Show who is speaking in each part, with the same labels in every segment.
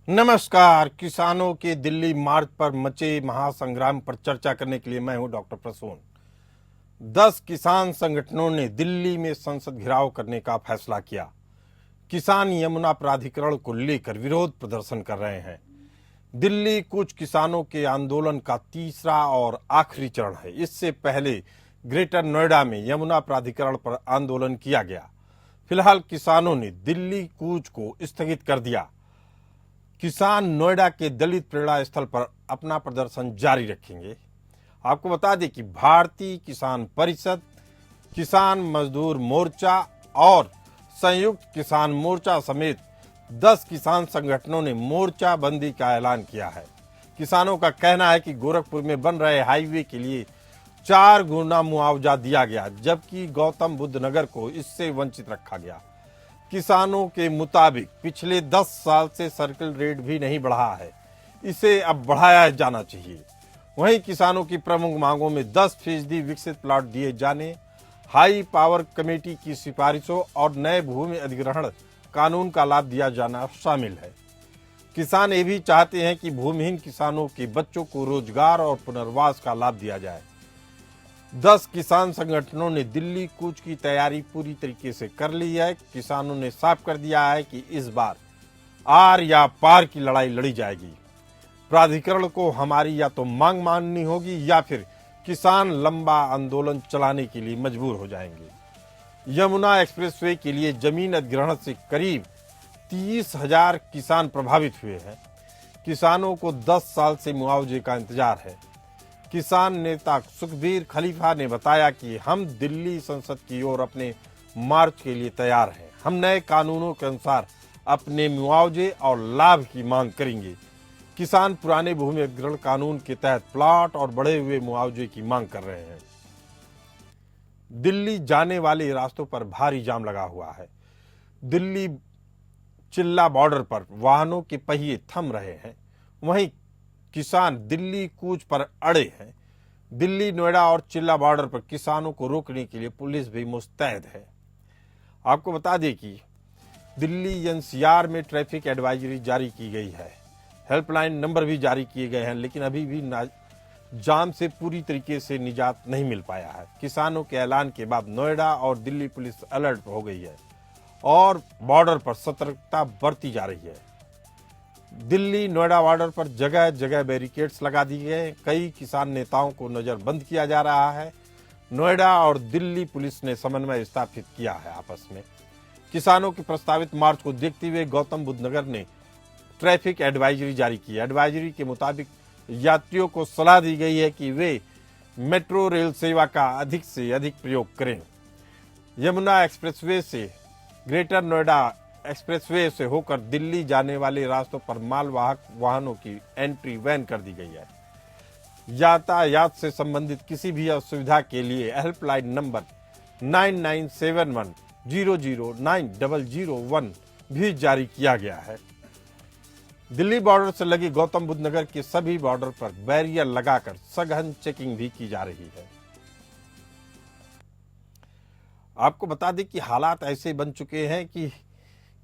Speaker 1: नमस्कार। किसानों के दिल्ली मार्च पर मचे महासंग्राम पर चर्चा करने के लिए मैं हूं डॉक्टर प्रसून। 10 किसान संगठनों ने दिल्ली में संसद घेराव करने का फैसला किया। किसान यमुना प्राधिकरण को लेकर विरोध प्रदर्शन कर रहे हैं। दिल्ली कुछ किसानों के आंदोलन का तीसरा और आखिरी चरण है। इससे पहले ग्रेटर नोएडा में यमुना प्राधिकरण पर आंदोलन किया गया। फिलहाल किसानों ने दिल्ली कूच को स्थगित कर दिया। किसान नोएडा के दलित प्रेरणा स्थल पर अपना प्रदर्शन जारी रखेंगे। आपको बता दें कि भारतीय किसान परिषद, किसान मजदूर मोर्चा और संयुक्त किसान मोर्चा समेत 10 किसान संगठनों ने मोर्चा बंदी का ऐलान किया है। किसानों का कहना है कि गोरखपुर में बन रहे हाईवे के लिए 4 गुना मुआवजा दिया गया, जबकि गौतम बुद्ध नगर को इससे वंचित रखा गया। किसानों के मुताबिक पिछले 10 साल से सर्किल रेट भी नहीं बढ़ा है, इसे अब बढ़ाया जाना चाहिए। वहीं किसानों की प्रमुख मांगों में 10% विकसित प्लाट दिए जाने, हाई पावर कमेटी की सिफारिशों और नए भूमि अधिग्रहण कानून का लाभ दिया जाना शामिल है। किसान ये भी चाहते हैं कि भूमिहीन किसानों के बच्चों को रोजगार और पुनर्वास का लाभ दिया जाए। 10 किसान संगठनों ने दिल्ली कूच की तैयारी पूरी तरीके से कर ली है। किसानों ने साफ कर दिया है कि इस बार आर या पार की लड़ाई लड़ी जाएगी। प्राधिकरण को हमारी या तो मांग माननी होगी या फिर किसान लंबा आंदोलन चलाने के लिए मजबूर हो जाएंगे। यमुना एक्सप्रेसवे के लिए जमीन अधिग्रहण से करीब 30,000 किसान प्रभावित हुए हैं। किसानों को 10 साल से मुआवजे का इंतजार है। किसान नेता सुखबीर खलीफा ने बताया कि हम दिल्ली संसद की ओर अपने मार्च के लिए तैयार हैं। हम नए कानूनों के अनुसार अपने मुआवजे और लाभ की मांग करेंगे। किसान पुराने भूमि अधिग्रहण कानून के तहत प्लाट और बढ़े हुए मुआवजे की मांग कर रहे हैं। दिल्ली जाने वाले रास्तों पर भारी जाम लगा हुआ है। दिल्ली चिल्ला बॉर्डर पर वाहनों के पहिए थम रहे हैं। वहीं किसान दिल्ली कूच पर अड़े हैं। दिल्ली, नोएडा और चिल्ला बॉर्डर पर किसानों को रोकने के लिए पुलिस भी मुस्तैद है। आपको बता दें कि दिल्ली एनसीआर में ट्रैफिक एडवाइजरी जारी की गई है। हेल्पलाइन नंबर भी जारी किए गए हैं, लेकिन अभी भी जाम से पूरी तरीके से निजात नहीं मिल पाया है। किसानों के ऐलान के बाद नोएडा और दिल्ली पुलिस अलर्ट हो गई है और बॉर्डर पर सतर्कता बरती जा रही है। दिल्ली नोएडा बॉर्डर पर जगह जगह बैरिकेड्स लगा दिए गए। कई किसान नेताओं को नजरबंद किया जा रहा है। नोएडा और दिल्ली पुलिस ने समन्वय स्थापित किया है आपस में। किसानों की प्रस्तावित मार्च को देखते हुए गौतम बुद्ध नगर ने ट्रैफिक एडवाइजरी जारी की। एडवाइजरी के मुताबिक यात्रियों को सलाह दी गई है कि वे मेट्रो रेल सेवा का अधिक से अधिक प्रयोग करें। यमुना एक्सप्रेसवे से ग्रेटर नोएडा एक्सप्रेसवे से होकर दिल्ली जाने वाले रास्तों पर मालवाहक वाहनों की एंट्री बैन कर दी गई है। यातायात से संबंधित किसी भी असुविधा के लिए हेल्पलाइन नंबर 9971009001 भी जारी किया गया है। दिल्ली बॉर्डर से लगी गौतम बुद्ध नगर के सभी बॉर्डर पर बैरियर लगाकर सघन चेकिंग भी की जा रही है। आपको बता दें कि हालात ऐसे बन चुके हैं कि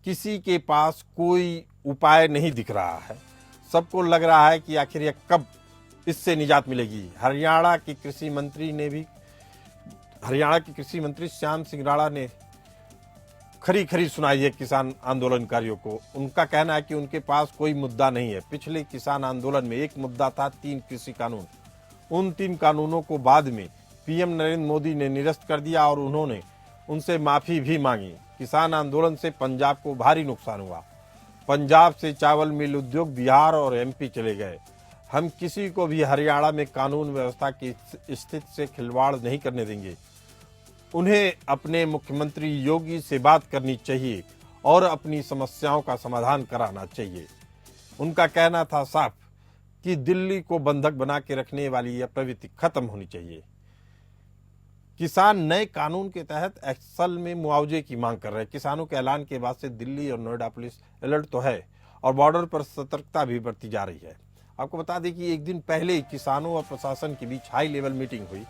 Speaker 1: किसी के पास कोई उपाय नहीं दिख रहा है। सबको लग रहा है कि आखिर यह कब इससे निजात मिलेगी। हरियाणा के कृषि मंत्री श्याम सिंह राणा ने खरी सुनाई है किसान आंदोलनकारियों को। उनका कहना है कि उनके पास कोई मुद्दा नहीं है। पिछले किसान आंदोलन में एक मुद्दा था 3 कृषि कानून। उन 3 कानूनों को बाद में पीएम नरेंद्र मोदी ने निरस्त कर दिया और उन्होंने उनसे माफी भी मांगी। किसान आंदोलन से पंजाब को भारी नुकसान हुआ। पंजाब से चावल मिल उद्योग बिहार और एमपी चले गए। हम किसी को भी हरियाणा में कानून व्यवस्था की स्थिति से खिलवाड़ नहीं करने देंगे। उन्हें अपने मुख्यमंत्री योगी से बात करनी चाहिए और अपनी समस्याओं का समाधान कराना चाहिए। उनका कहना था साफ कि दिल्ली को बंधक बना के रखने वाली यह प्रवृत्ति खत्म होनी चाहिए। किसान नए कानून के तहत असल में मुआवजे की मांग कर रहे हैं। किसानों के ऐलान के बाद से दिल्ली और नोएडा पुलिस अलर्ट तो है और बॉर्डर पर सतर्कता भी बरती जा रही है। आपको बता दें कि एक दिन पहले किसानों और प्रशासन के बीच हाई लेवल मीटिंग हुई।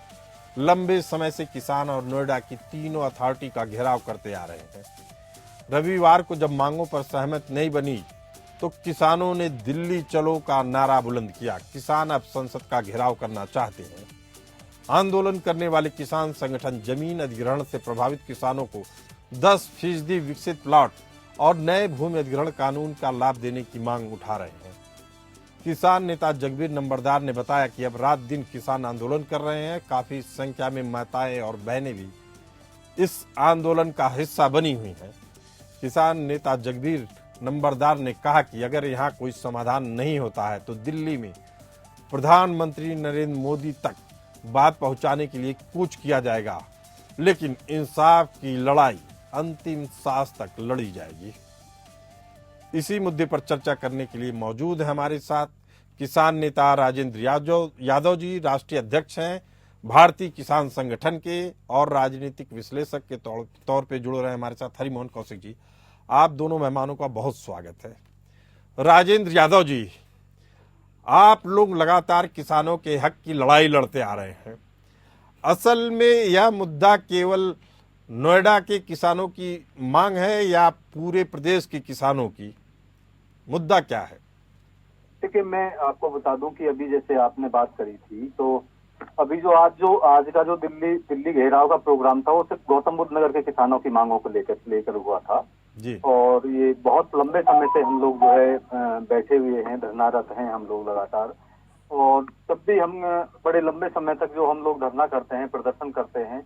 Speaker 1: लंबे समय से किसान और नोएडा की तीनों अथॉरिटी का घेराव करते आ रहे हैं। रविवार को जब मांगों पर सहमत नहीं बनी तो किसानों ने दिल्ली चलो का नारा बुलंद किया। किसान अब संसद का घेराव करना चाहते हैं। आंदोलन करने वाले किसान संगठन जमीन अधिग्रहण से प्रभावित किसानों को 10% विकसित प्लॉट और नए भूमि अधिग्रहण कानून का लाभ देने की मांग उठा रहे हैं। किसान नेता जगबीर नंबरदार ने बताया कि अब रात दिन किसान आंदोलन कर रहे हैं। काफी संख्या में माताएं और बहनें भी इस आंदोलन का हिस्सा बनी हुई हैं। किसान नेता जगबीर नंबरदार ने कहा कि अगर यहाँ कोई समाधान नहीं होता है तो दिल्ली में प्रधानमंत्री नरेंद्र मोदी तक बात पहुंचाने के लिए कूच किया जाएगा, लेकिन इंसाफ की लड़ाई अंतिम सांस तक लड़ी जाएगी। इसी मुद्दे पर चर्चा करने के लिए मौजूद है हमारे साथ किसान नेता राजेंद्र यादव जी, राष्ट्रीय अध्यक्ष हैं भारतीय किसान संगठन के और राजनीतिक विश्लेषक के तौर पे जुड़ रहे हैं हमारे साथ हरिमोहन कौशिक जी। आप दोनों मेहमानों का बहुत स्वागत है। राजेंद्र यादव जी, आप लोग लगातार किसानों के हक की लड़ाई लड़ते आ रहे हैं। असल में यह मुद्दा केवल नोएडा के किसानों की मांग है या पूरे प्रदेश के किसानों की? मुद्दा क्या है?
Speaker 2: देखिए, मैं आपको बता दूं कि अभी जैसे आपने बात करी थी, तो अभी आज का जो दिल्ली घेराव का प्रोग्राम था वो सिर्फ गौतम बुद्ध नगर के किसानों की मांगों को लेकर हुआ था
Speaker 1: जी।
Speaker 2: और ये बहुत लंबे समय से हम लोग जो है बैठे हुए हैं, धरनारत हैं हम लोग लगातार। और तब भी हम बड़े लंबे समय तक जो हम लोग धरना करते हैं, प्रदर्शन करते हैं,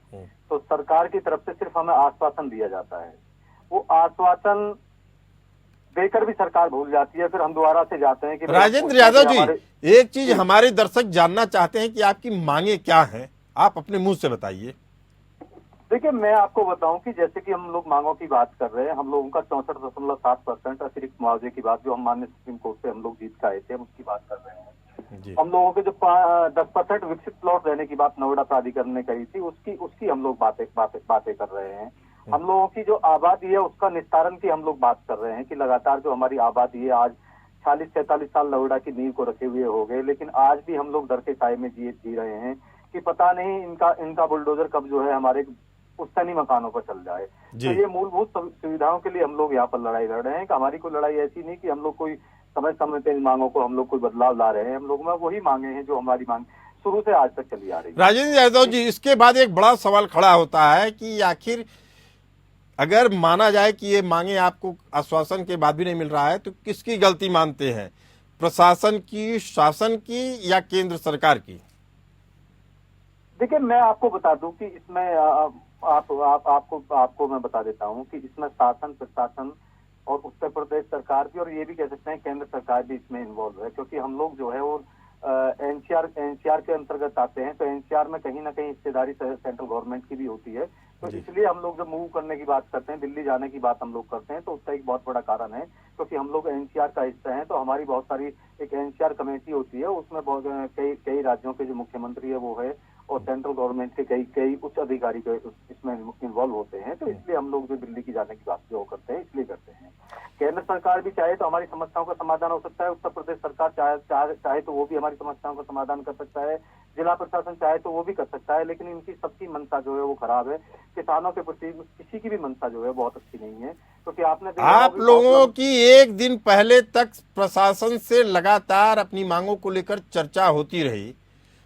Speaker 2: तो सरकार की तरफ से सिर्फ हमें आश्वासन दिया जाता है। वो आश्वासन देकर भी सरकार भूल जाती है। फिर हम दोबारा से जाते हैं कि
Speaker 1: राजेंद्र यादव जी, एक चीज हमारे दर्शक जानना चाहते हैं कि आपकी मांगे क्या हैं, आप अपने मुंह से बताइए।
Speaker 2: देखिए, मैं आपको बताऊं कि जैसे कि हम लोग मांगों की बात कर रहे हैं, हम लोगों का 64.7% अतिरिक्त मुआवजे की बात जो हम माननीय सुप्रीम कोर्ट से हम लोग जीत के आए थे, हम उसकी बात कर रहे हैं जी। हम लोगों के जो 10% विकसित प्लॉट देने की बात नोएडा प्राधिकरण ने कही थी, उसकी हम लोग बातें कर रहे हैं। हम लोगों की जो आबादी है उसका निस्तारण की हम लोग बात कर रहे हैं कि लगातार जो हमारी आबादी है, आज 40-46 साल नोएडा की नींव को रखे हुए हो गए, लेकिन आज भी हम लोग डर के साए में जी रहे हैं कि पता नहीं इनका बुलडोजर कब जो है हमारे पुश्तैनी मकानों पर चल जाए। तो ये मूलभूत सुविधाओं के लिए हम लोग यहाँ पर लड़ाई लड़ रहे हैं कि हमारी कोई लड़ाई ऐसी नहीं कि हम लोग कोई समय समय पे इन मांगों को हम लोग कोई बदलाव ला रहे हैं। हम लोग में वही मांगे हैं जो हमारी मांग शुरू से आज तक चली आ रही है।
Speaker 1: राजेंद्र यादव जी, इसके बाद एक बड़ा सवाल खड़ा होता है कि आखिर अगर माना जाए कि ये मांगे आपको आश्वासन के बाद भी नहीं मिल रहा है तो किसकी गलती मानते हैं, प्रशासन की, शासन की या केंद्र सरकार की?
Speaker 2: देखिए, मैं आपको बता दूं कि इसमें आपको मैं बता देता हूं कि इसमें शासन, प्रशासन और उत्तर प्रदेश सरकार भी और ये भी कह सकते हैं केंद्र सरकार भी इसमें इन्वॉल्व है, क्योंकि हम लोग जो है वो एनसीआर के अंतर्गत आते हैं। तो एनसीआर में कहीं ना कहीं हिस्सेदारी सेंट्रल गवर्नमेंट की भी होती है। तो इसलिए हम लोग जब मूव करने की बात करते हैं, दिल्ली जाने की बात हम लोग करते हैं, तो उसका एक बहुत बड़ा कारण है क्योंकि हम लोग एनसीआर का हिस्सा हैं। तो हमारी बहुत सारी एक एनसीआर कमेटी होती है, उसमें कई राज्यों के जो मुख्यमंत्री है वो है और सेंट्रल गवर्नमेंट के कई उच्च अधिकारी इसमें इन्वॉल्व होते हैं। तो इसलिए हम लोग जो दिल्ली की जाने की बात जो करते हैं इसलिए करते हैं। केंद्र सरकार भी चाहे तो हमारी समस्याओं का समाधान हो सकता है, उत्तर प्रदेश सरकार चाहे तो वो भी हमारी समस्याओं का समाधान कर सकता है, जिला प्रशासन चाहे तो वो भी कर सकता है, लेकिन इनकी सबकी मंशा जो है वो खराब है। किसानों के प्रति किसी की भी मंशा जो है बहुत अच्छी नहीं है, क्योंकि आपने
Speaker 1: आप लोगों की एक दिन पहले तक प्रशासन से लगातार अपनी मांगों को लेकर चर्चा होती रही,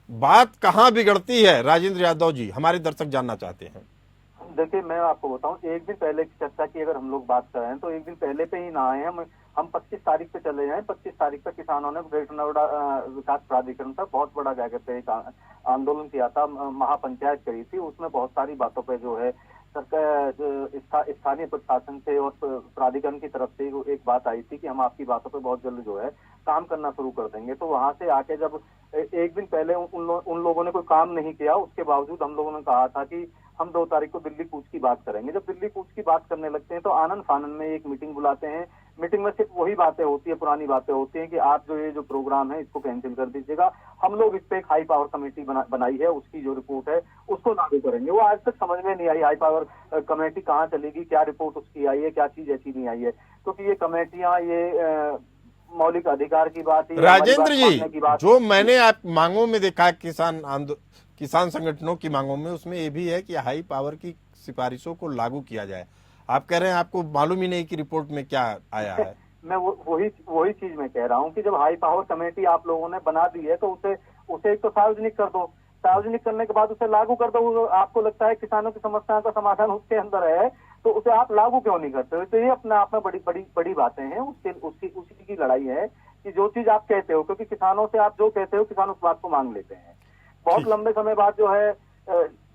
Speaker 1: बात कहाँ बिगड़ती है राजेंद्र यादव जी, हमारे दर्शक जानना चाहते हैं।
Speaker 2: देखिए, मैं आपको बताऊं, एक दिन पहले की चर्चा की अगर हम लोग बात करें तो एक दिन पहले पे ही ना आए हम 25 तारीख पे चले जाएं। 25 तारीख पे किसानों ने ग्रेटर नोएडा विकास प्राधिकरण पर बहुत बड़ा क्या कहते हैं आंदोलन किया था, महापंचायत करी थी। उसमें बहुत सारी बातों पे जो है सरकार, स्थानीय प्रशासन से और प्राधिकरण की तरफ से एक बात आई थी कि हम आपकी बातों पे बहुत जल्द जो है काम करना शुरू कर देंगे। तो वहां से आके जब एक दिन पहले उन लोगों ने कोई काम नहीं किया, उसके बावजूद हम लोगों ने कहा था कि हम 2 तारीख को दिल्ली कूच की बात करेंगे। जब दिल्ली कूच की बात करने लगते हैं तो आनंद फानन में एक मीटिंग बुलाते हैं। मीटिंग में सिर्फ वही बातें होती है, पुरानी बातें होती हैं कि आप जो ये जो प्रोग्राम है इसको कैंसिल कर दीजिएगा। हम लोग इस पे एक हाई पावर कमेटी बनाई है, उसकी जो रिपोर्ट है उसको लागू करेंगे। वो आज तक समझ में नहीं आई हाई पावर कमेटी कहाँ चलेगी, क्या रिपोर्ट उसकी आई है, क्या चीज ऐसी नहीं आई है, क्योंकि ये कमेटियां ये मौलिक अधिकार की बात है।
Speaker 1: राजेंद्र जी, जो मैंने आप मांगों में देखा किसान संगठनों की मांगों में, उसमें ये भी है कि हाई पावर की सिफारिशों को लागू किया जाए। आप कह रहे हैं आपको मालूम ही नहीं कि रिपोर्ट में क्या आया है।
Speaker 2: मैं वही चीज मैं कह रहा हूँ कि जब हाई पावर कमेटी आप लोगों ने बना दी है तो उसे उसे एक तो सार्वजनिक कर दो, सार्वजनिक करने के बाद उसे लागू कर दो। आपको लगता है किसानों की समस्याओं का समाधान उसके अंदर है तो उसे आप लागू क्यों नहीं करते हो? तो ये अपने आप में बड़ी बड़ी बड़ी बातें हैं। उसी की लड़ाई है कि जो चीज आप कहते हो, क्योंकि किसानों से आप जो कहते हो किसान उस बात को मांग लेते हैं। बहुत
Speaker 1: ठीक।
Speaker 2: लंबे समय बाद जो है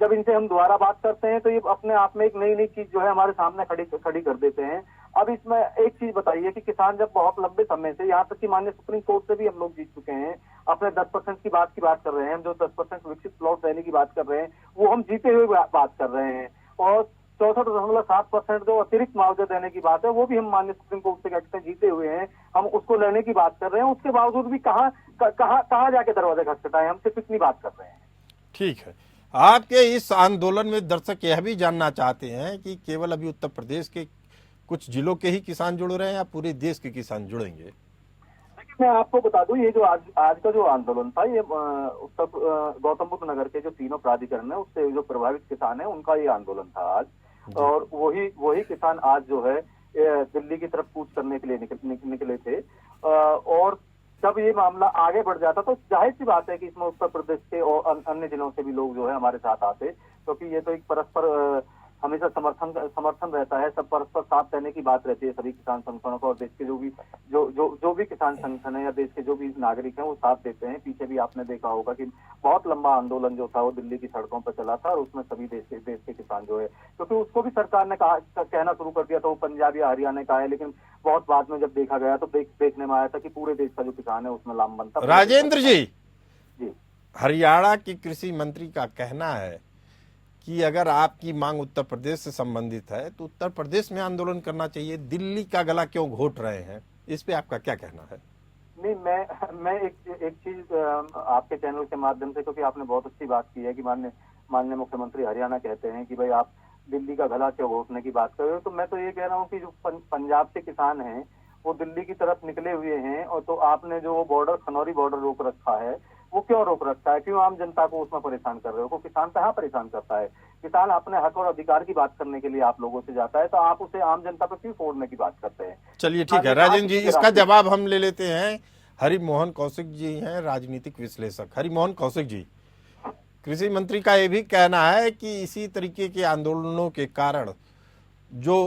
Speaker 2: जब इनसे हम दोबारा बात करते हैं तो ये अपने आप में एक नई नई चीज जो है हमारे सामने खड़ी कर देते हैं। अब इसमें एक चीज बताइए कि किसान जब बहुत लंबे समय से, यहाँ तक कि माननीय सुप्रीम कोर्ट से भी हम लोग जीत चुके हैं, अपने 10% की बात कर रहे हैं, हम जो 10% विकसित प्लॉट देने की बात कर रहे हैं वो हम जीते हुए बात कर रहे हैं, और 64.7% जो अतिरिक्त मुआवजा देने की बात है वो भी हम माननीय सुप्रीम कोर्ट से कहते हैं जीते हुए हैं, हम उसको लेने की बात कर रहे हैं। उसके बावजूद भी कहाँ जाके दरवाजे खटखटाए, हम सिर्फ इतनी बात कर रहे हैं।
Speaker 1: ठीक है, आपके इस आंदोलन में दर्शक यह भी जानना चाहते हैं कि केवल अभी उत्तर प्रदेश के कुछ जिलों के ही किसान जुड़ रहे हैं या पूरे देश के किसान जुड़ेंगे?
Speaker 2: मैं आपको बता दूं, ये जो आज का जो आंदोलन था, ये उत्तर गौतम बुद्ध नगर के जो तीनों प्राधिकरण है उससे जो प्रभावित किसान है उनका ये आंदोलन था आज। और वही किसान आज जो है दिल्ली की तरफ कूच करने के लिए निकले थे। और जब ये मामला आगे बढ़ जाता तो जाहिर सी बात है कि इसमें उत्तर प्रदेश के और अन्य जिलों से भी लोग जो है हमारे साथ आते, क्योंकि ये तो एक परस्पर हमेशा समर्थन रहता है, सब परस्पर साथ देने की बात रहती है सभी किसान संगठनों को, और देश के जो भी किसान संगठन है या देश के जो भी नागरिक हैं वो साथ देते हैं। पीछे भी आपने देखा होगा कि बहुत लंबा आंदोलन जो था वो दिल्ली की सड़कों पर चला था और उसमें सभी देश के किसान जो है, क्योंकि उसको भी सरकार ने कहना शुरू कर दिया था वो पंजाब या हरियाणा का है, लेकिन बहुत बाद में जब देखा गया तो देखने में आया था कि पूरे देश का जो किसान है उसमें लामबंद था।
Speaker 1: राजेंद्र जी,
Speaker 2: जी,
Speaker 1: हरियाणा की कृषि मंत्री का कहना है कि अगर आपकी मांग उत्तर प्रदेश से संबंधित है तो उत्तर प्रदेश में आंदोलन करना चाहिए, दिल्ली का गला क्यों घोट रहे हैं? इस पे आपका क्या कहना है?
Speaker 2: नहीं, मैं एक चीज आपके चैनल के माध्यम से, क्योंकि आपने बहुत अच्छी बात की है कि माननीय मुख्यमंत्री हरियाणा कहते हैं कि भाई आप दिल्ली का गला क्यों घोटने की बात कर रहे हो, तो मैं तो ये कह रहा हूँ कि जो पंजाब के किसान हैं वो दिल्ली की तरफ निकले हुए हैं, और तो आपने जो बॉर्डर खनौरी बॉर्डर रोक रखा है वो क्यों रोक रखा है? क्यों आम जनता को उसमें परेशान कर रहे हो? किसान कहाँ परेशान करता है? किसान अपने हक और अधिकार की बात करने के लिए आप लोगों से जाता है, तो आप उसे आम जनता पर क्यों फोड़ने की बात करते हैं?
Speaker 1: चलिए ठीक है राजेंद्र जी, इसका जवाब हम ले लेते हैं। हरिमोहन कौशिक जी हैं राजनीतिक विश्लेषक। हरिमोहन कौशिक जी, कृषि मंत्री का ये भी कहना है कि इसी तरीके के आंदोलनों के कारण जो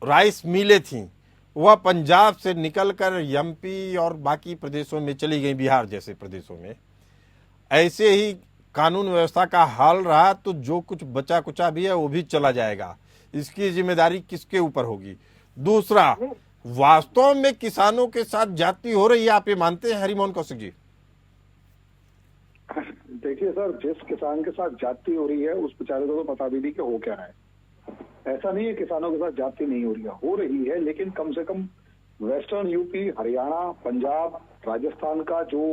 Speaker 1: राइस मिलें थी वह पंजाब से निकलकर एमपी और बाकी प्रदेशों में चली गई, बिहार जैसे प्रदेशों में। ऐसे ही कानून व्यवस्था का हाल रहा तो जो कुछ बचा कुचा भी है वो भी चला जाएगा। इसकी जिम्मेदारी किसके ऊपर होगी? दूसरा, वास्तव में किसानों के साथ जाति हो रही है, आप ये मानते हैं हरिमोहन कौशिक जी?
Speaker 3: देखिए सर, जिस किसान के साथ जाति हो रही है उस बेचारे को तो पता भी नहीं कि हो क्या रहा है। ऐसा नहीं है किसानों के साथ जाति नहीं हो रही है, लेकिन कम से कम वेस्टर्न यूपी, हरियाणा, पंजाब, राजस्थान का जो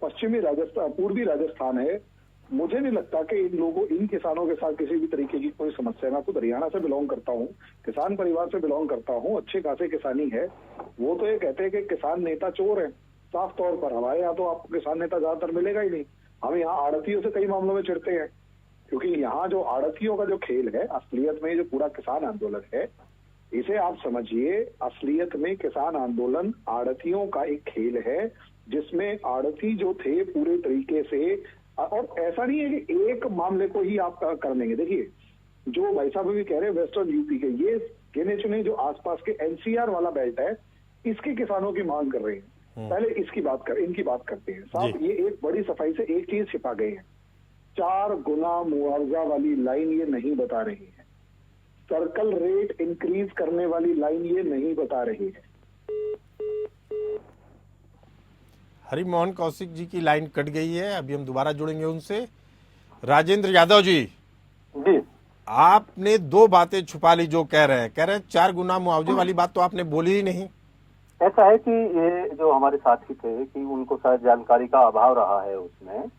Speaker 3: पश्चिमी राजस्थान, पूर्वी राजस्थान है, मुझे नहीं लगता कि इन किसानों के साथ किसी भी तरीके की कोई समस्या है। मैं खुद हरियाणा से बिलोंग करता हूँ, किसान परिवार से बिलोंग करता हूँ, अच्छे खासे किसानी है। वो तो ये कहते हैं कि किसान नेता चोर है, साफ तौर पर। हमारे यहाँ तो आपको किसान नेता ज्यादातर मिलेगा ही नहीं। हम यहाँ आड़तियों से कई मामलों में चिढ़ते हैं, क्योंकि यहाँ जो आड़तियों का जो खेल है, असलियत में जो पूरा किसान आंदोलन है, इसे आप समझिए, असलियत में किसान आंदोलन आड़तियों का एक खेल है, जिसमें आड़ती जो थे पूरे तरीके से, और ऐसा नहीं है कि एक मामले को ही आप कर देंगे। देखिए, जो भाई साहब भी कह रहे हैं वेस्टर्न यूपी के, ये गिने चुने जो आसपास के एनसीआर वाला बेल्ट है, इसके किसानों की मांग कर रहे हैं। पहले इनकी बात करते हैं साहब। ये एक बड़ी सफाई से एक चीज छिपा गई है, 4 गुना मुआवजा वाली लाइन ये नहीं बता रही है, सर्कल रेट इंक्रीज करने वाली लाइन ये नहीं बता रही है।
Speaker 1: हरिमोहन कौशिक जी की लाइन कट गई है, अभी हम दोबारा जुड़ेंगे उनसे। राजेंद्र यादव जी, आपने 2 बातें छुपा ली जो कह रहे हैं 4 गुना मुआवजे वाली बात तो आपने बोली ही नहीं।
Speaker 2: ऐसा है कि ये जो हमारे साथी थे कि उनको शायद जानकारी का अभाव रहा है उसमें।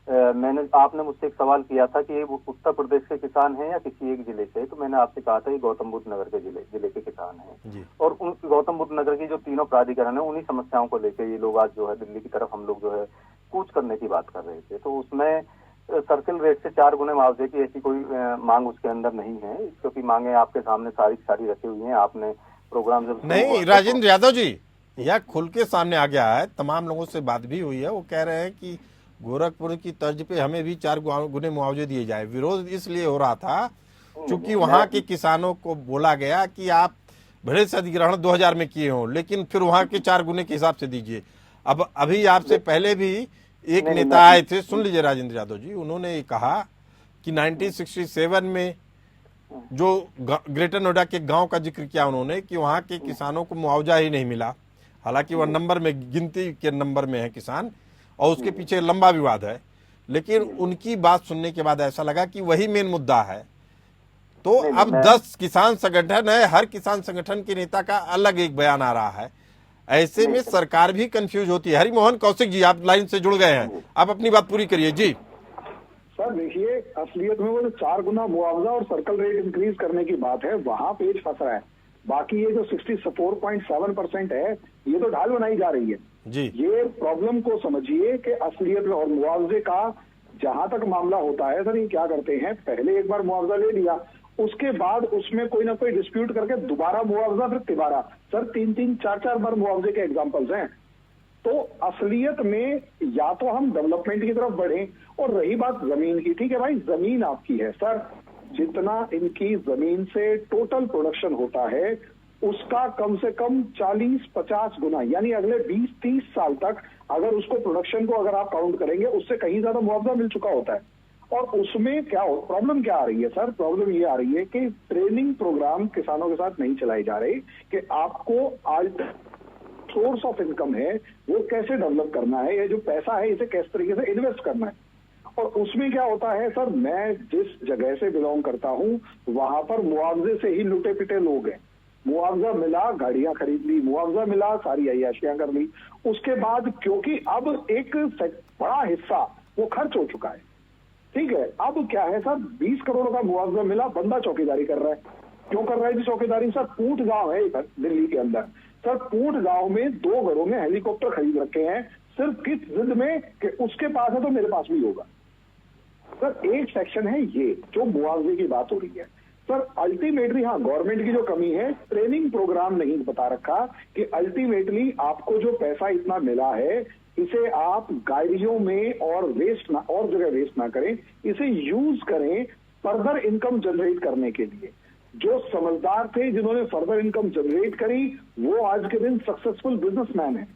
Speaker 2: आपने मुझसे एक सवाल किया था कि ये उत्तर प्रदेश के किसान हैं या किसी एक जिले से, तो मैंने आपसे कहा था ये गौतम बुद्ध नगर के जिले के किसान हैं, और उन गौतम बुद्ध नगर की जो तीनों प्राधिकरण है उन्हीं समस्याओं को लेकर ये लोग आज जो है दिल्ली की तरफ हम लोग जो है कूच करने की बात कर रहे थे। तो उसमें सर्किल रेट से 4 गुने मुआवजे की ऐसी कोई मांग उसके अंदर नहीं है, क्योंकि मांगे आपके सामने सारी रखी हुई है। आपने प्रोग्राम जब
Speaker 1: नहीं राजेंद्र यादव जी, यह खुल के सामने आ गया है। तमाम लोगों से बात भी हुई है, वो कह रहे हैं कि गोरखपुर की तर्ज पे हमें भी 4 गुने मुआवजे दिए जाए। विरोध इसलिए हो रहा था क्योंकि वहां के किसानों को बोला गया कि आप भले से अधिग्रहण 2000 में किए हों, लेकिन फिर वहां के 4 गुने के हिसाब से दीजिए। अब अभी आपसे पहले भी एक नेता आए थे, सुन लीजिए राजेंद्र यादव जी, उन्होंने कहा कि 1967 में जो ग्रेटर नोएडा के गांव का जिक्र किया उन्होंने कि वहां के किसानों को मुआवजा ही नहीं मिला। हालांकि वह नंबर में, गिनती के नंबर में है किसान, और उसके पीछे लंबा विवाद है, लेकिन उनकी बात सुनने के बाद ऐसा लगा कि वही मेन मुद्दा है। तो अब 10 किसान संगठन है, हर किसान संगठन के नेता का अलग एक बयान आ रहा है। ऐसे में सरकार भी कंफ्यूज होती है। हरिमोहन कौशिक जी, आप लाइन से जुड़ गए हैं, आप अपनी बात पूरी करिए जी।
Speaker 3: सर देखिए, असलियत में वो जो 4 गुना मुआवजा और सर्कल रेट इंक्रीज करने की बात है, वहां पेज फंस रहा है। बाकी ये जो 64.7% है, ये तो ढाल बनाई जा रही है
Speaker 1: जी।
Speaker 3: ये प्रॉब्लम को समझिए कि असलियत में, और मुआवजे का जहां तक मामला होता है सर, ये क्या करते हैं, पहले एक बार मुआवजा ले लिया, उसके बाद उसमें कोई ना कोई डिस्प्यूट करके दोबारा मुआवजा, फिर तिबारा। सर 3-3, 4-4 बार मुआवजे के एग्जांपल्स हैं। तो असलियत में या तो हम डेवलपमेंट की तरफ बढ़े, और रही बात जमीन की, ठीक है भाई, जमीन आपकी है सर, जितना इनकी जमीन से टोटल प्रोडक्शन होता है उसका कम से कम 40-50 गुना, यानी अगले 20-30 साल तक अगर उसको प्रोडक्शन को अगर आप काउंट करेंगे, उससे कहीं ज्यादा मुआवजा मिल चुका होता है। और उसमें क्या प्रॉब्लम क्या आ रही है सर, प्रॉब्लम ये आ रही है कि ट्रेनिंग प्रोग्राम किसानों के साथ नहीं चलाए जा रहे कि आपको आज सोर्स ऑफ इनकम है वो कैसे डेवलप करना है, ये जो पैसा है इसे किस तरीके से इन्वेस्ट करना है। और उसमें क्या होता है सर, मैं जिस जगह से बिलोंग करता हूं वहां पर मुआवजे से ही लुटे पिटे लोग हैं। मुआवजा मिला, गाड़ियां खरीद ली, मुआवजा मिला, सारी अय्याशियां कर ली। उसके बाद क्योंकि अब एक बड़ा हिस्सा वो खर्च हो चुका है, ठीक है, अब क्या है सर, 20 करोड़ का मुआवजा मिला, बंदा चौकीदारी कर रहा है। क्यों कर रहा है जी चौकीदारी? सर पूंट गांव है इधर दिल्ली के अंदर, सर पूंट गांव में 2 घरों में हेलीकॉप्टर खरीद रखे हैं, सिर्फ किस जिद में कि उसके पास है तो मेरे पास भी होगा। सर एक सेक्शन है ये जो मुआवजे की बात हो रही है। सर अल्टीमेटली, हाँ, गवर्नमेंट की जो कमी है, ट्रेनिंग प्रोग्राम नहीं बता रखा कि अल्टीमेटली आपको जो पैसा इतना मिला है, इसे आप गाड़ियों में और वेस्ट ना, और जगह वेस्ट ना करें, इसे यूज करें फर्दर इनकम जनरेट करने के लिए। जो समझदार थे, जिन्होंने फर्दर इनकम जनरेट करी, वो आज के दिन सक्सेसफुल बिजनेसमैन है,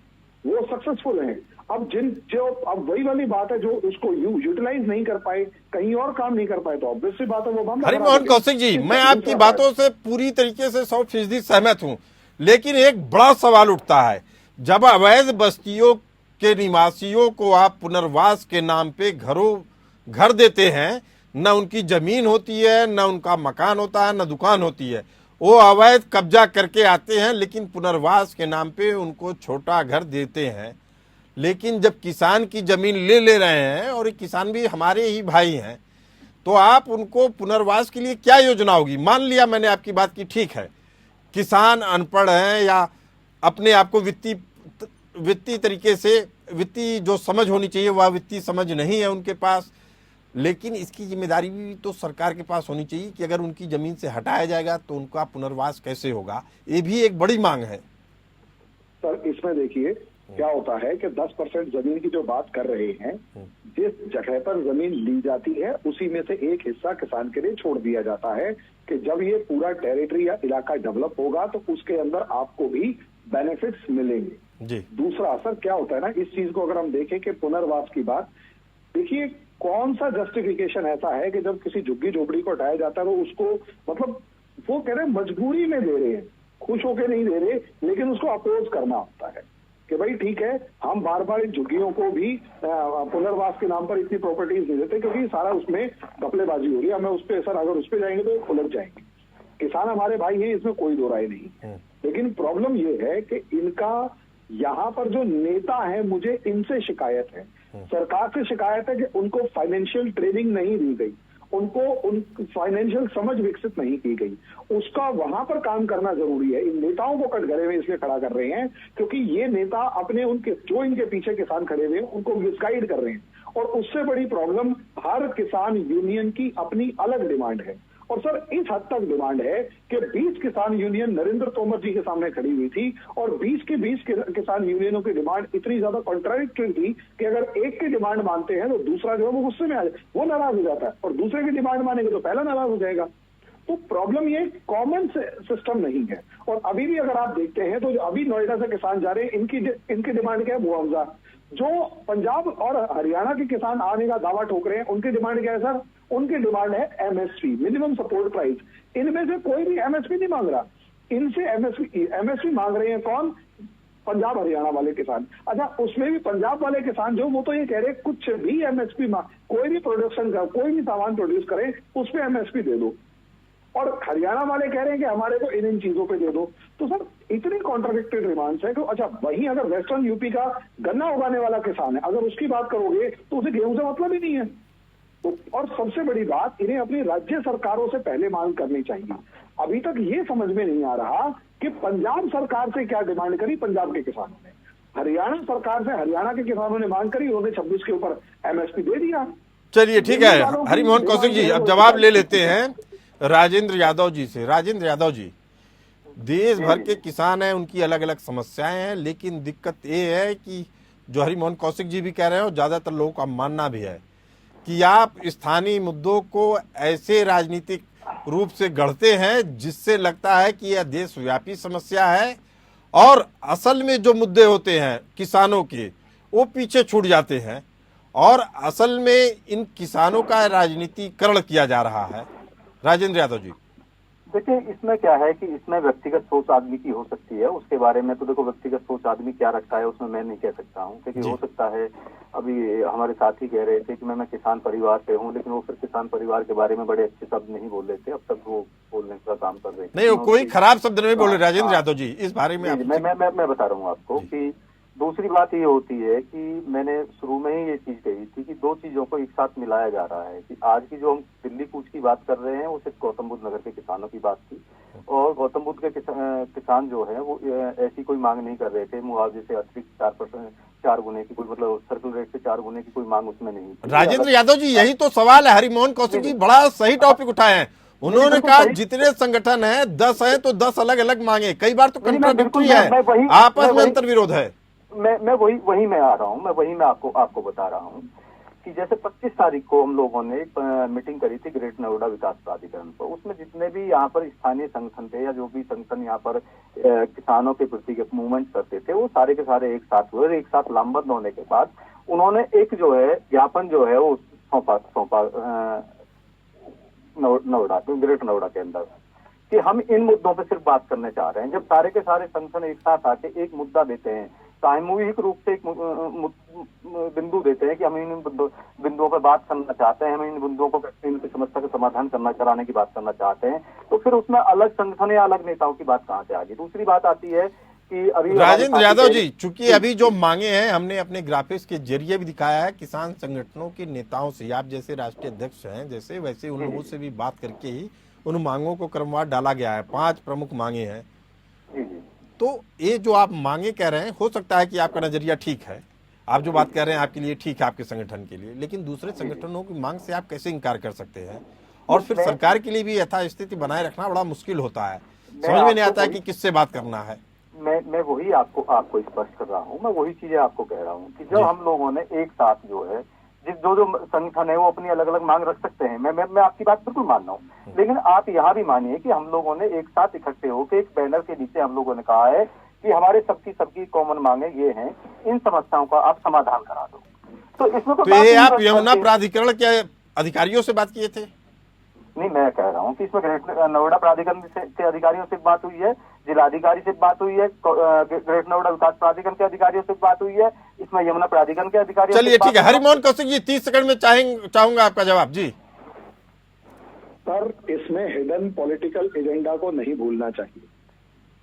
Speaker 3: वो सक्सेसफुल हैं। अब वही वाली बात है, जो उसको यूटिलाइज नहीं कर पाए, कहीं और काम नहीं कर पाए, तो ऑब्वियस सी बात है वो बंद।
Speaker 1: हरिमोहन कौशिक जी, मैं आपकी बातों से पूरी तरीके से 100% सहमत हूं, लेकिन एक बड़ा सवाल उठता है, जब अवैध बस्तियों के निवासियों को आप पुनर्वास के नाम पे घर देते हैं, न उनकी जमीन होती है, न उनका मकान होता है, न दुकान होती है, वो अवैध कब्जा करके आते हैं, लेकिन पुनर्वास के नाम पे उनको छोटा घर देते हैं। लेकिन जब किसान की जमीन ले रहे हैं, और किसान भी हमारे ही भाई हैं, तो आप उनको पुनर्वास के लिए क्या योजना होगी? मान लिया मैंने आपकी बात की, ठीक है, किसान अनपढ़ हैं या अपने आप को वित्तीय तरीके से, वित्तीय जो समझ होनी चाहिए वह वित्तीय समझ नहीं है उनके पास, लेकिन इसकी जिम्मेदारी भी तो सरकार के पास होनी चाहिए कि अगर उनकी जमीन से हटाया जाएगा तो उनका पुनर्वास कैसे होगा, ये भी एक बड़ी मांग है।
Speaker 3: सर इसमें देखिए क्या होता है कि 10% जमीन की जो बात कर रहे हैं, जिस जगह पर जमीन ली जाती है उसी में से एक हिस्सा किसान के लिए छोड़ दिया जाता है कि जब ये पूरा टेरिटरी या इलाका डेवलप होगा तो उसके अंदर आपको भी बेनिफिट्स मिलेंगे
Speaker 1: जी।
Speaker 3: दूसरा सर क्या होता है ना, इस चीज को अगर हम देखें कि पुनर्वास की बात, देखिए कौन सा जस्टिफिकेशन ऐसा है कि जब किसी झुग्गी झोपड़ी को हटाया जाता है तो उसको, मतलब वो कह रहे हैं मजबूरी में दे रहे हैं, खुश होके नहीं दे रहे, लेकिन उसको अपोज करना होता है कि भाई ठीक है, हम बार बार इन झुग्गियों को भी पुनर्वास के नाम पर इतनी प्रॉपर्टीज नहीं देते क्योंकि सारा उसमें घपलेबाजी हो रही है, हमें उस पर सर अगर उस पर जाएंगे तो उलझ जाएंगे। किसान हमारे भाई हैं, इसमें कोई दो राय नहीं, लेकिन प्रॉब्लम ये है कि इनका यहाँ पर जो नेता है, मुझे इनसे शिकायत है, सरकार से शिकायत है कि उनको फाइनेंशियल ट्रेनिंग नहीं दी गई, उनको फाइनेंशियल समझ विकसित नहीं की गई, उसका वहां पर काम करना जरूरी है। इन नेताओं को कटघरे में इसलिए खड़ा कर रहे हैं क्योंकि ये नेता अपने उनके जो इनके पीछे किसान खड़े हुए हैं उनको मिसगाइड कर रहे हैं, और उससे बड़ी प्रॉब्लम, हर किसान यूनियन की अपनी अलग डिमांड है और सर इस हद तक डिमांड है कि 20 किसान यूनियन नरेंद्र तोमर जी के सामने खड़ी हुई थी और 20 के 20 किसान यूनियनों की डिमांड इतनी ज्यादा कॉन्ट्राडिक्टरी थी कि अगर एक की डिमांड मानते हैं तो दूसरा जो है वो गुस्से में आ जाए, वो नाराज हो जाता है, और दूसरे की डिमांड मानेंगे तो पहला नाराज हो जाएगा। तो प्रॉब्लम ये कॉमन सिस्टम नहीं है। और अभी भी अगर आप देखते हैं तो जो अभी नोएडा से किसान जा रहे हैं, इनकी डिमांड क्या है? मुआवजा। जो पंजाब और हरियाणा के किसान आने का दावा ठोक रहे हैं, उनकी डिमांड क्या है सर? उनकी डिमांड है एमएसपी, मिनिमम सपोर्ट प्राइस। इनमें से कोई भी एमएसपी नहीं मांग रहा। इनसे एमएसपी मांग रहे हैं कौन? पंजाब हरियाणा वाले किसान। अच्छा, उसमें भी पंजाब वाले किसान जो वो तो ये कह रहे हैं कुछ भी एमएसपी कोई भी प्रोडक्शन का कोई भी सामान प्रोड्यूस करें उस पर एमएसपी दे दो, और हरियाणा वाले कह रहे हैं कि हमारे को इन चीजों पे दे दो। तो सर इतनी कॉन्ट्राडिक्टेड डिमांड्स है कि अच्छा वहीं अगर वेस्टर्न यूपी का गन्ना उगाने वाला किसान है, अगर उसकी बात करोगे तो उसे गेहूं से मतलब ही नहीं है। तो और सबसे बड़ी बात, इन्हें अपनी राज्य सरकारों से पहले मांग करनी चाहिए। अभी तक ये समझ में नहीं आ रहा कि पंजाब सरकार से क्या डिमांड करी पंजाब के किसानों ने, हरियाणा सरकार से हरियाणा के किसानों ने मांग करी, उन्होंने 26 के ऊपर एमएसपी दे दिया।
Speaker 1: चलिए ठीक है हरिमोहन कौशिक जी, अब जवाब ले लेते हैं राजेंद्र यादव जी से। राजेंद्र यादव जी, देश भर के किसान हैं, उनकी अलग अलग समस्याएं हैं, लेकिन दिक्कत ये है कि जो हरिमोहन कौशिक जी भी कह रहे हैं और ज्यादातर लोगों का मानना भी है कि आप स्थानीय मुद्दों को ऐसे राजनीतिक रूप से गढ़ते हैं जिससे लगता है कि यह देशव्यापी समस्या है और असल में जो मुद्दे होते हैं किसानों के वो पीछे छूट जाते हैं और असल में इन किसानों का राजनीतिकरण किया जा रहा है। राजेंद्र यादव जी,
Speaker 2: देखिए इसमें क्या है कि इसमें व्यक्तिगत सोच आदमी की हो सकती है, उसके बारे में तो देखो व्यक्तिगत सोच आदमी क्या रखता है उसमें मैं नहीं कह सकता हूँ, क्योंकि हो सकता है अभी हमारे साथी कह रहे थे कि मैं किसान परिवार से हूँ, लेकिन वो फिर किसान परिवार के बारे में बड़े अच्छे शब्द नहीं बोल रहे थे, अब तक वो बोलने का काम कर रहे थे।
Speaker 1: नहीं, वो कोई खराब शब्द नहीं बोले राजेंद्र यादव जी, इस बारे में
Speaker 2: मैं बता रहा हूँ आपको कि दूसरी बात ये होती है कि मैंने शुरू में ही ये चीज कही थी कि दो चीजों को एक साथ मिलाया जा रहा है कि आज की जो हम दिल्ली कूच की बात कर रहे हैं वो सिर्फ गौतम बुद्ध नगर के किसानों की बात थी, और गौतम बुद्ध के किसान जो है वो ऐसी कोई मांग नहीं कर रहे थे मुआवजे से अतिरिक्त 4 गुने की, कोई मतलब सर्कल रेट से 4 गुने की कोई मांग उसमें नहीं थी।
Speaker 1: राजेंद्र यादव जी, यही तो सवाल है। हरिमोहन कौशिक जी बड़ा सही टॉपिक उठाए हैं। उन्होंने कहा जितने संगठन है 10 हैं तो 10 अलग अलग मांगे, कई बार तो कंट्राडिक्टरी है, आपस में अंतर विरोध है।
Speaker 2: मैं वही मैं आ रहा हूँ, मैं आपको बता रहा हूँ कि जैसे 25 तारीख को हम लोगों ने एक मीटिंग करी थी ग्रेट नोएडा विकास प्राधिकरण पर, उसमें जितने भी यहाँ पर स्थानीय संगठन थे या जो भी संगठन यहाँ पर किसानों के प्रति मूवमेंट करते थे वो सारे के सारे एक साथ हुए, एक साथ लामबंद होने के बाद उन्होंने एक जो है ज्ञापन जो है वो सौंपा नोएडा ग्रेट नोएडा के अंदर कि हम इन मुद्दों पर सिर्फ बात करने चाह रहे हैं। जब सारे के सारे संगठन एक साथ आके एक मुद्दा देते हैं, सामूहिक रूप से एक बिंदु देते हैं कि हम इन बिंदुओं पर बात करना चाहते हैं, हम इन बिंदुओं को इनकी समस्या का समाधान कराने की बात करना चाहते हैं, तो फिर उसमें अलग संगठन या अलग नेताओं की बात कहाँ से आ गई। दूसरी बात आती है कि अभी
Speaker 1: राजेंद्र यादव जी, चूंकि अभी जो मांगे हैं हमने अपने ग्राफिक्स के जरिए भी दिखाया है, किसान संगठनों के नेताओं से, आप जैसे राष्ट्रीय अध्यक्ष हैं जैसे वैसे उन लोगों से भी बात करके ही उन मांगों को क्रमवार डाला गया है। 5 प्रमुख मांगे हैं। तो ये जो आप मांगे कह रहे हैं, हो सकता है कि आपका नजरिया ठीक है, आप जो बात कह रहे हैं आपके लिए ठीक है, आपके संगठन के लिए, लेकिन दूसरे संगठनों की मांग से आप कैसे इनकार कर सकते हैं? और फिर सरकार के लिए भी यथास्थिति बनाए रखना बड़ा मुश्किल होता है, समझ में नहीं आता है कि किससे बात करना है।
Speaker 2: मैं वही आपको स्पष्ट कर रहा हूँ, मैं वही चीजें आपको कह रहा हूँ कि जब हम लोगों ने एक साथ जो है जो संगठन है वो अपनी अलग अलग मांग रख सकते हैं, मैं आपकी बात बिल्कुल मान रहा हूँ, लेकिन आप यहाँ भी मानिए कि हम लोगों ने एक साथ इकट्ठे होकर एक बैनर के नीचे हम लोगों ने कहा है कि हमारे सबकी कॉमन मांगे ये हैं, इन समस्याओं का आप समाधान करा दो। तो इसमें तो
Speaker 1: ये आप यमुना प्राधिकरण के अधिकारियों से बात किए थे?
Speaker 2: नहीं, मैं कह रहा हूँ कि इसमें ग्रेट नोएडा प्राधिकरण के अधिकारियों से बात हुई है, जिलाधिकारी से बात हुई है, ग्रेट नोएडा विकास प्राधिकरण के अधिकारियों से बात हुई है, इसमें यमुना प्राधिकरण के अधिकारियों।
Speaker 1: चलिए ठीक है, हरिमोहन कौशिक जी 30 सेकंड में चाहूंगा आपका जवाब जी।
Speaker 3: सर, इसमें हिडन पॉलिटिकल एजेंडा को नहीं भूलना चाहिए,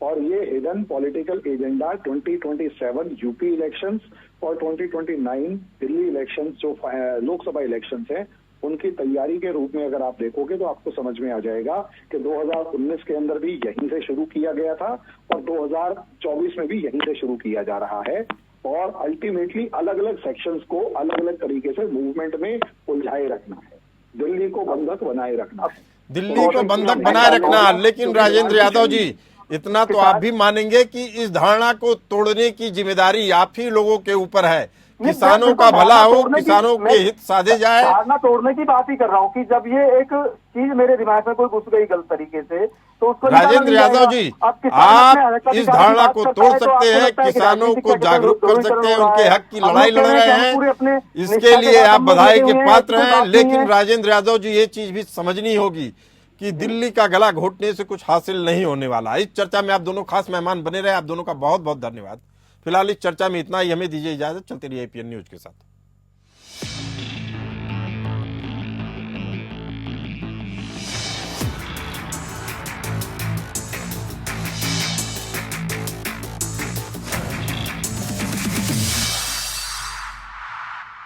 Speaker 3: और ये hidden political agenda 2027 UP elections और 2029 दिल्ली इलेक्शंस जो लोकसभा इलेक्शंस हैं उनकी तैयारी के रूप में अगर आप देखोगे तो आपको समझ में आ जाएगा कि 2019 के अंदर भी यहीं से शुरू किया गया था और 2024 में भी यहीं से शुरू किया जा रहा है, और अल्टीमेटली अलग अलग सेक्शंस को अलग अलग तरीके से मूवमेंट में उलझाए रखना है, दिल्ली को बंधक बनाए रखना है।
Speaker 1: दिल्ली को बंधक बनाए रखना। लेकिन राजेंद्र यादव जी, इतना तो आप भी मानेंगे कि इस धारणा को तोड़ने की जिम्मेदारी आप ही लोगों के ऊपर है। किसानों का भला हो, किसानों के हित साधे जाए।
Speaker 2: धारणा तोड़ने की बात ही कर रहा हूँ कि जब ये एक चीज मेरे दिमाग में कोई घुस गई गलत तरीके से, तो उसको
Speaker 1: राजेंद्र यादव जी, आप इस धारणा को तोड़ सकते हैं, किसानों को जागरूक कर सकते हैं, उनके हक की लड़ाई लड़ रहे हैं, इसके लिए आप बधाई के पात्र हैं। लेकिन राजेंद्र यादव जी, ये चीज भी समझनी होगी कि दिल्ली का गला घोटने से कुछ हासिल नहीं होने वाला। इस चर्चा में आप दोनों खास मेहमान बने रहे, आप दोनों का बहुत बहुत धन्यवाद। फिलहाल इस चर्चा में इतना ही, हमें दीजिए इजाजत, चलते रहिए एपीएन न्यूज के साथ।